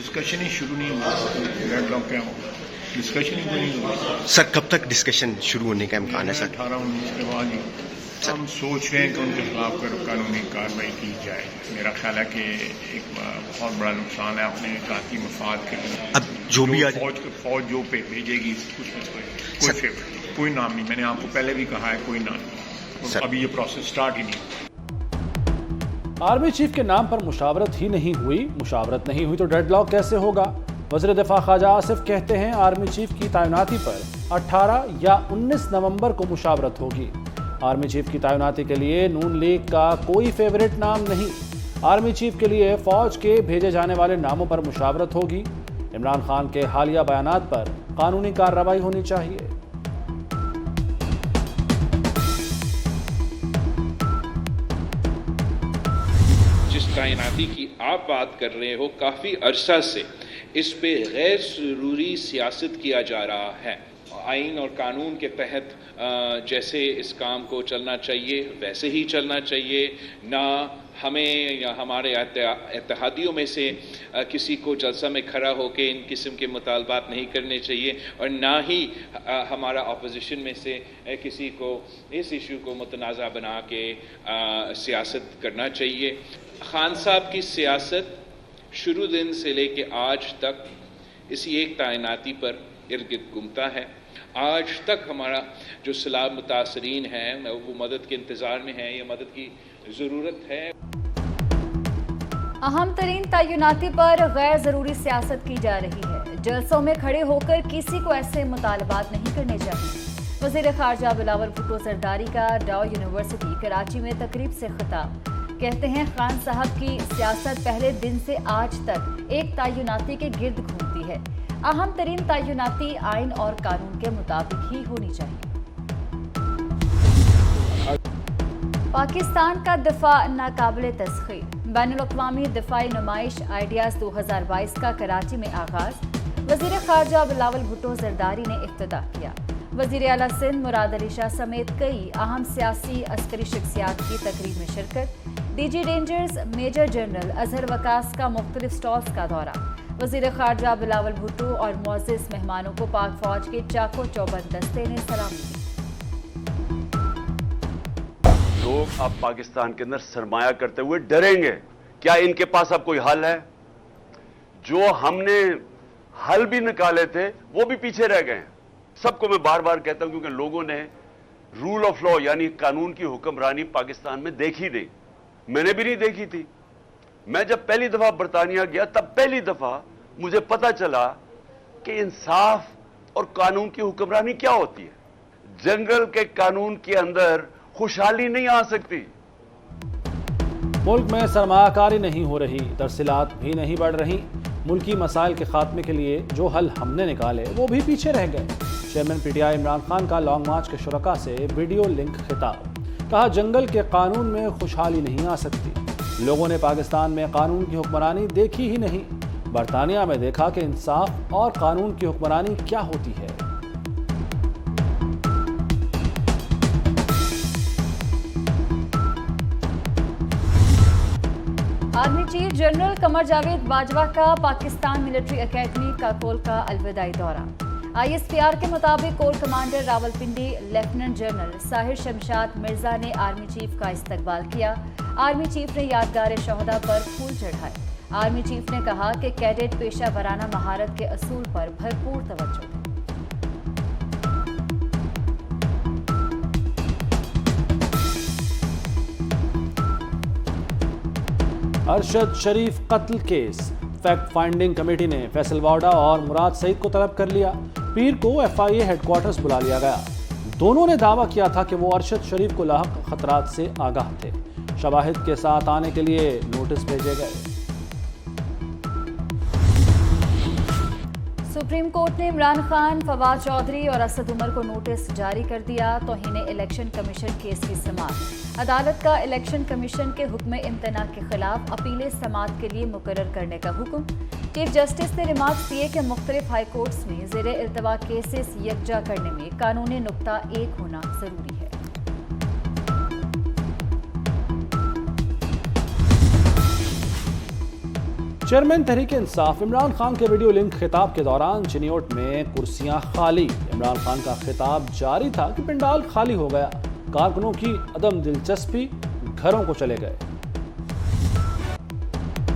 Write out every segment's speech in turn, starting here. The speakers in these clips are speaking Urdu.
ڈسکشن ہی شروع نہیں ہوا ڈیڈ لاک کیا ہوگا, ڈسکشن ہی کوئی نہیں ہوا سر. کب تک ڈسکشن شروع ہونے کا امکان ہے سر؟ 18-19 کے بعد ہی ہم سوچ رہے ہیں کہ ان کے خلاف قانونی کارروائی کی جائے. میرا خیال ہے کہ ایک بہت بڑا نقصان ہے اپنے ذاتی مفاد کے لیے. اب جو بھی فوج جو پہ بھیجے گی کوئی نام نہیں. میں نے آپ کو پہلے بھی کہا ہے کوئی نام نہیں, ابھی یہ پروسیس سٹارٹ ہی نہیں. آرمی چیف کے نام پر مشاورت ہی نہیں ہوئی. مشاورت نہیں ہوئی تو ڈیڈ لاک کیسے ہوگا؟ وزیر دفاع خواجہ آصف کہتے ہیں آرمی چیف کی تعیناتی پر 18 یا 19 نومبر کو مشاورت ہوگی. آرمی چیف کی تعیناتی کے لیے نون لیگ کا کوئی فیورٹ نام نہیں. آرمی چیف کے لیے فوج کے بھیجے جانے والے ناموں پر مشاورت ہوگی. عمران خان کے حالیہ بیانات پر قانونی کارروائی ہونی چاہیے. جس تعیناتی کی آپ بات کر رہے ہو کافی عرصہ سے اس پہ غیر ضروری سیاست کیا جا رہا ہے. آئین اور قانون کے تحت جیسے اس کام کو چلنا چاہیے ویسے ہی چلنا چاہیے. نہ ہمیں یا ہمارے اتحادیوں میں سے کسی کو جلسہ میں کھڑا ہو کے ان قسم کے مطالبات نہیں کرنے چاہیے, اور نہ ہی ہمارا اپوزیشن میں سے کسی کو اس ایشو کو متنازع بنا کے سیاست کرنا چاہیے. خان صاحب کی سیاست شروع دن سے لے کے آج تک اسی ایک تعیناتی پر ارد گرد گھومتا ہے. آج تک ہمارا جو سیلاب متاثرین ہیں وہ مدد کے انتظار میں ہیں یا مدد کی ضرورت ہے. اہم ترین تعیناتی پر غیر ضروری سیاست کی جا رہی ہے. جلسوں میں کھڑے ہو کر کسی کو ایسے مطالبات نہیں کرنے چاہیے. وزیر خارجہ بلاول بھٹو زرداری کا ڈاؤ یونیورسٹی کراچی میں تقریب سے خطاب. کہتے ہیں خان صاحب کی سیاست پہلے دن سے آج تک ایک تعیناتی کے گرد گھومتی ہے. اہم ترین تعیناتی آئین اور قانون کے مطابق ہی ہونی چاہیے. پاکستان کا دفاع ناقابل تسخیر. بین الاقوامی دفاعی نمائش آئیڈیاز 2022 کا کراچی میں آغاز. وزیر خارجہ بلاول بھٹو زرداری نے افتتاح کیا. وزیر اعلیٰ سندھ مراد علی شاہ سمیت کئی اہم سیاسی عسکری شخصیات کی تقریب میں شرکت. D G Rangers major general Azhar Waqas کا مختلف سٹالز کا دورہ. وزیر خارجہ بلاول بھٹو اور معزز مہمانوں کو پاک فوج کے چاقو چوبند دستے نے سلام دی. لوگ اب پاکستان کے اندر سرمایہ کرتے ہوئے ڈریں گے. کیا ان کے پاس اب کوئی حل ہے؟ جو ہم نے حل بھی نکالے تھے وہ بھی پیچھے رہ گئے ہیں. سب کو میں بار بار کہتا ہوں کیونکہ لوگوں نے رول آف لا یعنی قانون کی حکمرانی پاکستان میں دیکھی نہیں. میں نے بھی نہیں دیکھی تھی. میں جب پہلی دفعہ برطانیہ گیا تب پہلی دفعہ مجھے پتا چلا کہ انصاف اور قانون کی حکمرانی کیا ہوتی ہے. جنگل کے قانون کے اندر خوشحالی نہیں آ سکتی. ملک میں سرمایہ کاری نہیں ہو رہی, ترسیلات بھی نہیں بڑھ رہی. ملکی مسائل کے خاتمے کے لیے جو حل ہم نے نکالے وہ بھی پیچھے رہ گئے. Chairman P T I Imran Khan کا لانگ مارچ کے شرکاء سے ویڈیو لنک خطاب. کہا جنگل کے قانون میں خوشحالی نہیں آ سکتی. لوگوں نے پاکستان میں قانون کی حکمرانی دیکھی ہی نہیں. برطانیہ میں دیکھا کہ انصاف اور قانون کی حکمرانی کیا ہوتی ہے. Army chief general Qamar Javed Bajwa کا پاکستان ملٹری اکیڈمی کاکول کا الوداعی دورہ. آئی ایس پی آر کے مطابق corps commander Rawalpindi lieutenant general Sahir Shamshad Mirza نے آرمی چیف کا استقبال کیا. آرمی چیف نے یادگار شہداء پر پھول چڑھائے. آرمی چیف نے کہا کہ کیڈٹ پیشہ ورانہ مہارت کے اصول پر بھرپور توجہ دیں. ارشد شریف قتل کیس. فیکٹ فائنڈنگ کمیٹی نے فیصل واڈا اور مراد سعید کو طلب کر لیا. پیر کو ایف آئی اے ہیڈ کوارٹرز بلا لیا گیا. دونوں نے دعویٰ کیا تھا کہ وہ ارشد شریف کو لاحق خطرات سے آگاہ تھے. شواہد کے ساتھ آنے کے لیے نوٹس بھیجے گئے. سپریم کورٹ نے عمران خان، فواد چودھری اور اسد عمر کو نوٹس جاری کر دیا. توہین الیکشن کمیشن کیس کی سماعت. عدالت کا الیکشن کمیشن کے حکم امتناع کے خلاف اپیل سماعت کے لیے مقرر کرنے کا حکم. چیف جسٹس نے ریمارکس دیے کہ مختلف ہائی کورٹس میں زیر التوا کیسز یکجا کرنے میں قانونی نقطہ ایک ہونا ضروری ہے. چیئرمین تحریک انصاف عمران خان کے ویڈیو لنک خطاب کے دوران چنیوٹ میں کرسیاں خالی. عمران خان کا خطاب جاری تھا کہ پنڈال خالی ہو گیا. کارکنوں کی عدم دلچسپی، گھروں کو چلے گئے.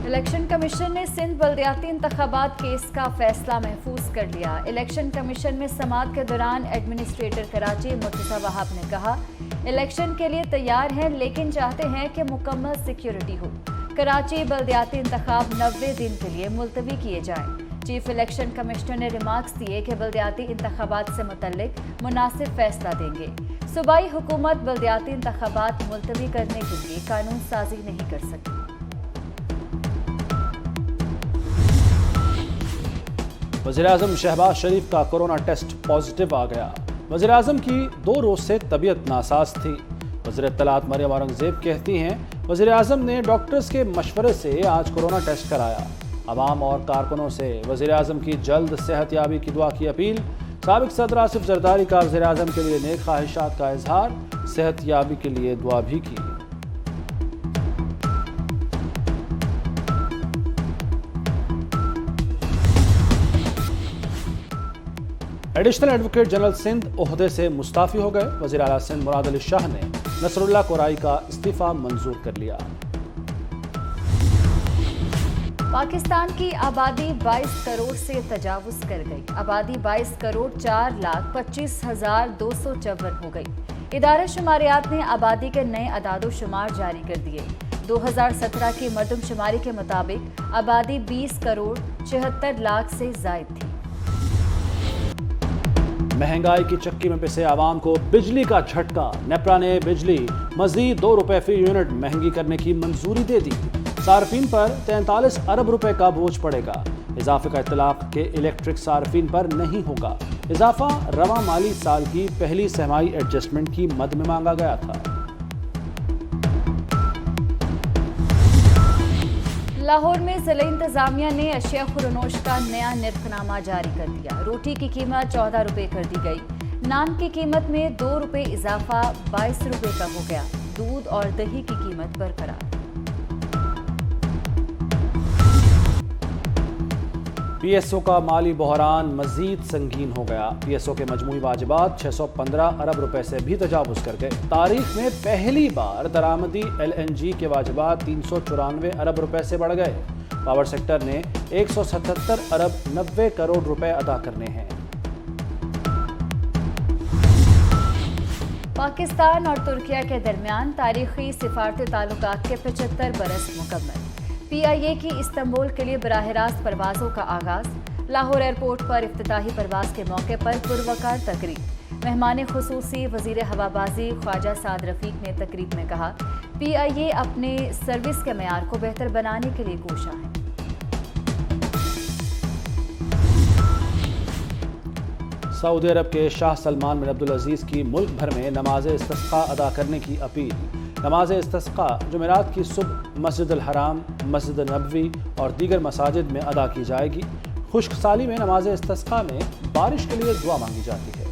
الیکشن کمیشن نے سندھ بلدیاتی انتخابات کیس کا فیصلہ محفوظ کر لیا. الیکشن کمیشن میں سماعت کے دوران ایڈمنسٹریٹر کراچی مرتضی وہاب نے کہا الیکشن کے لیے تیار ہیں لیکن چاہتے ہیں کہ مکمل سیکیورٹی ہو. کراچی بلدیاتی انتخاب 90 دن کے لیے ملتوی کیے جائیں. چیف الیکشن کمشنر نے ریمارکس دیے کہ بلدیاتی انتخابات سے متعلق مناسب فیصلہ دیں گے. صوبائی حکومت بلدیاتی انتخابات ملتوی کرنے کے لیے قانون سازی نہیں کر سکتی. وزیراعظم شہباز شریف کا کورونا ٹیسٹ پازیٹیو آ گیا. وزیراعظم کی 2 روز سے طبیعت ناساز تھی. وزیر اطلاعات مریم اورنگزیب کہتی ہیں وزیراعظم نے ڈاکٹرز کے مشورے سے آج کورونا ٹیسٹ کرایا. عوام اور کارکنوں سے وزیراعظم کی جلد صحت یابی کی دعا کی اپیل. سابق صدر آصف زرداری کا وزیراعظم کے لیے نیک خواہشات کا اظہار. صحت یابی کے لیے دعا بھی کی. ایڈیشنل ایڈوکیٹ جنرل سندھ عہدے سے مستعفی ہو گئے. وزیر اعلیٰ سندھ مراد علی شاہ نے نصر اللہ کورائی کا استعفیٰ منظور کر لیا. پاکستان کی آبادی 22 کروڑ سے تجاوز کر گئی. آبادی 22 کروڑ 4,25,254 ہو گئی. ادارہ شماریات نے آبادی کے نئے اعداد و شمار جاری کر دیے. 2017 کی مردم شماری کے مطابق آبادی 20 کروڑ 76 لاکھ سے زائد تھی. مہنگائی کی چکی میں پسے عوام کو بجلی کا جھٹکا. نیپرا نے بجلی مزید 2 روپے فی یونٹ مہنگی کرنے کی منظوری دے دی. صارفین پر 43 ارب روپے کا بوجھ پڑے گا. اضافے کا اطلاق کے الیکٹرک صارفین پر نہیں ہوگا. اضافہ رواں مالی سال کی پہلی سہمائی ایڈجسٹمنٹ کی مد میں مانگا گیا تھا. لاہور میں ضلع انتظامیہ نے اشیاء خورنوش کا نیا نرخ نامہ جاری کر دیا. روٹی کی قیمت 14 روپے کر دی گئی. نان کی قیمت میں 2 روپے اضافہ 22 روپے کا ہو گیا. دودھ اور دہی کی قیمت برقرار. پی ایس او کا مالی بحران مزید سنگین ہو گیا. پی ایس او کے مجموعی واجبات 615 ارب روپے سے بھی تجاوز کر گئے. تاریخ میں پہلی بار درآمدی ایل این جی کے واجبات 394 ارب روپے سے بڑھ گئے. پاور سیکٹر نے 177 ارب 90 کروڑ روپے ادا کرنے ہیں. پاکستان اور ترکیہ کے درمیان تاریخی سفارتی تعلقات کے 75 برس مکمل. پی آئی اے کی استنبول کے لیے براہ راست پروازوں کا آغاز. لاہور ایئرپورٹ پر افتتاحی پرواز کے موقع پر پروقار تقریب. مہمان خصوصی وزیر ہوابازی خواجہ سعد رفیق نے تقریب میں کہا پی آئی اے اپنے سروس کے معیار کو بہتر بنانے کے لیے کوشاں ہے. سعودی عرب کے شاہ سلمان بن عبدالعزیز کی ملک بھر میں نماز استسقاء ادا کرنے کی اپیل. نماز استسقاء جمعرات کی صبح مسجد الحرام، مسجد نبوی اور دیگر مساجد میں ادا کی جائے گی. خشک سالی میں نماز استسقاء میں بارش کے لیے دعا مانگی جاتی ہے.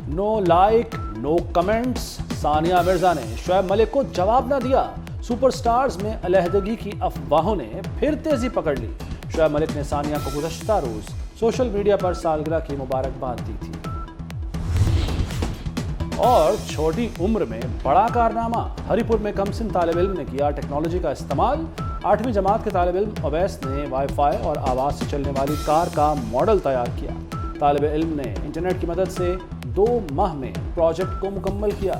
No like no comments. Sania Mirza نے شعیب ملک کو جواب نہ دیا. سپر سٹارز میں علیحدگی کی افواہوں نے پھر تیزی پکڑ لی. شعیب ملک نے ثانیہ کو گزشتہ روز سوشل میڈیا پر سالگرہ کی مبارکباد دی تھی. اور چھوٹی عمر میں بڑا کارنامہ. ہری پور میں کمسن طالب علم نے کیا ٹیکنالوجی کا استعمال. 8ویں جماعت کے طالب علم اویس نے وائی فائی اور آواز سے چلنے والی کار کا ماڈل تیار کیا. طالب علم نے انٹرنیٹ کی مدد سے 2 ماہ میں پروجیکٹ کو مکمل کیا.